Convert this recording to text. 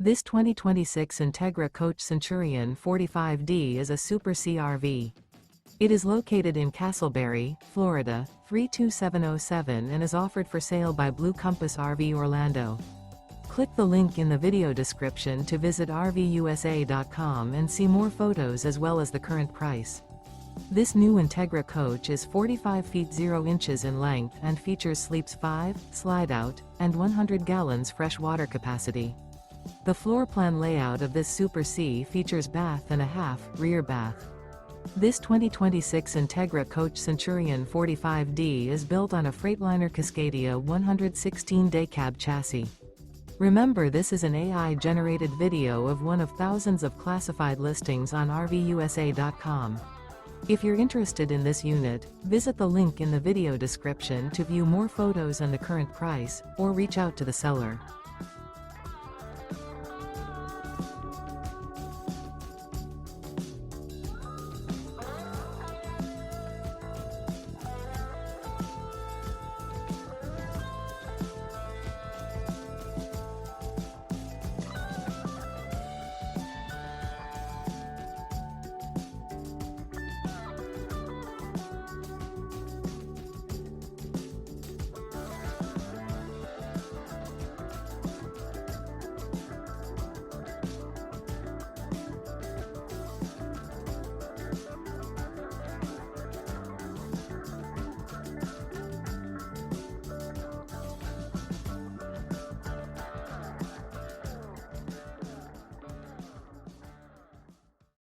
This 2026 Entegra Coach Centurion 45D is a Super CRV. It is located in Casselberry, Florida, 32707 and is offered for sale by Blue Compass RV Orlando. Click the link in the video description to visit RVUSA.com and see more photos as well as the current price. This new Entegra Coach is 45 feet 0 inches in length and features sleeps 5, Slideout, and 100 gallons fresh water capacity. The floor plan layout of this Super C features bath and a half, rear bath. This 2026 Entegra Coach Centurion 45D is built on a Freightliner Cascadia 116-day cab chassis. Remember, this is an AI-generated video of one of thousands of classified listings on RVUSA.com. If you're interested in this unit, visit the link in the video description to view more photos and the current price, or reach out to the seller.